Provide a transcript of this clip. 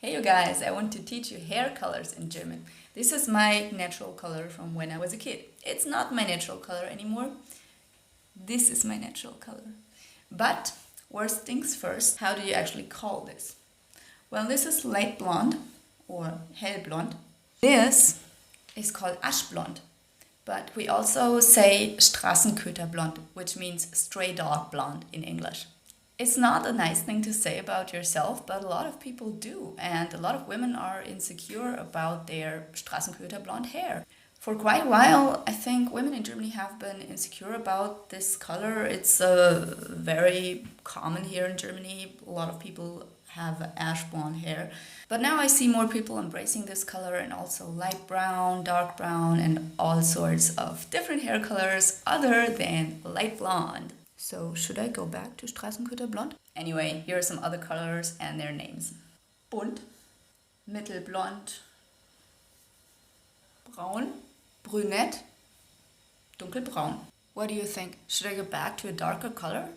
Hey you guys, I want to teach you hair colors in German. This is my natural color from when I was a kid. It's not my natural color anymore. This is my natural color. But worst things first, how do you actually call this? Well, this is light blonde or hellblond. This is called aschblond. But we also say Straßenköterblond, which means stray dog blonde in English. It's not a nice thing to say about yourself, but a lot of people do, and a lot of women are insecure about their Straßenköterblond hair. For quite a while, I think women in Germany have been insecure about this color. It's very common here in Germany. A lot of people have ash blonde hair. But now I see more people embracing this color, and also light brown, dark brown, and all sorts of different hair colors other than light blonde. So should I go back to Straßenköterblond? Anyway, here are some other colors and their names. Bunt, mittelblond, braun, brunette, dunkelbraun. What do you think? Should I go back to a darker color?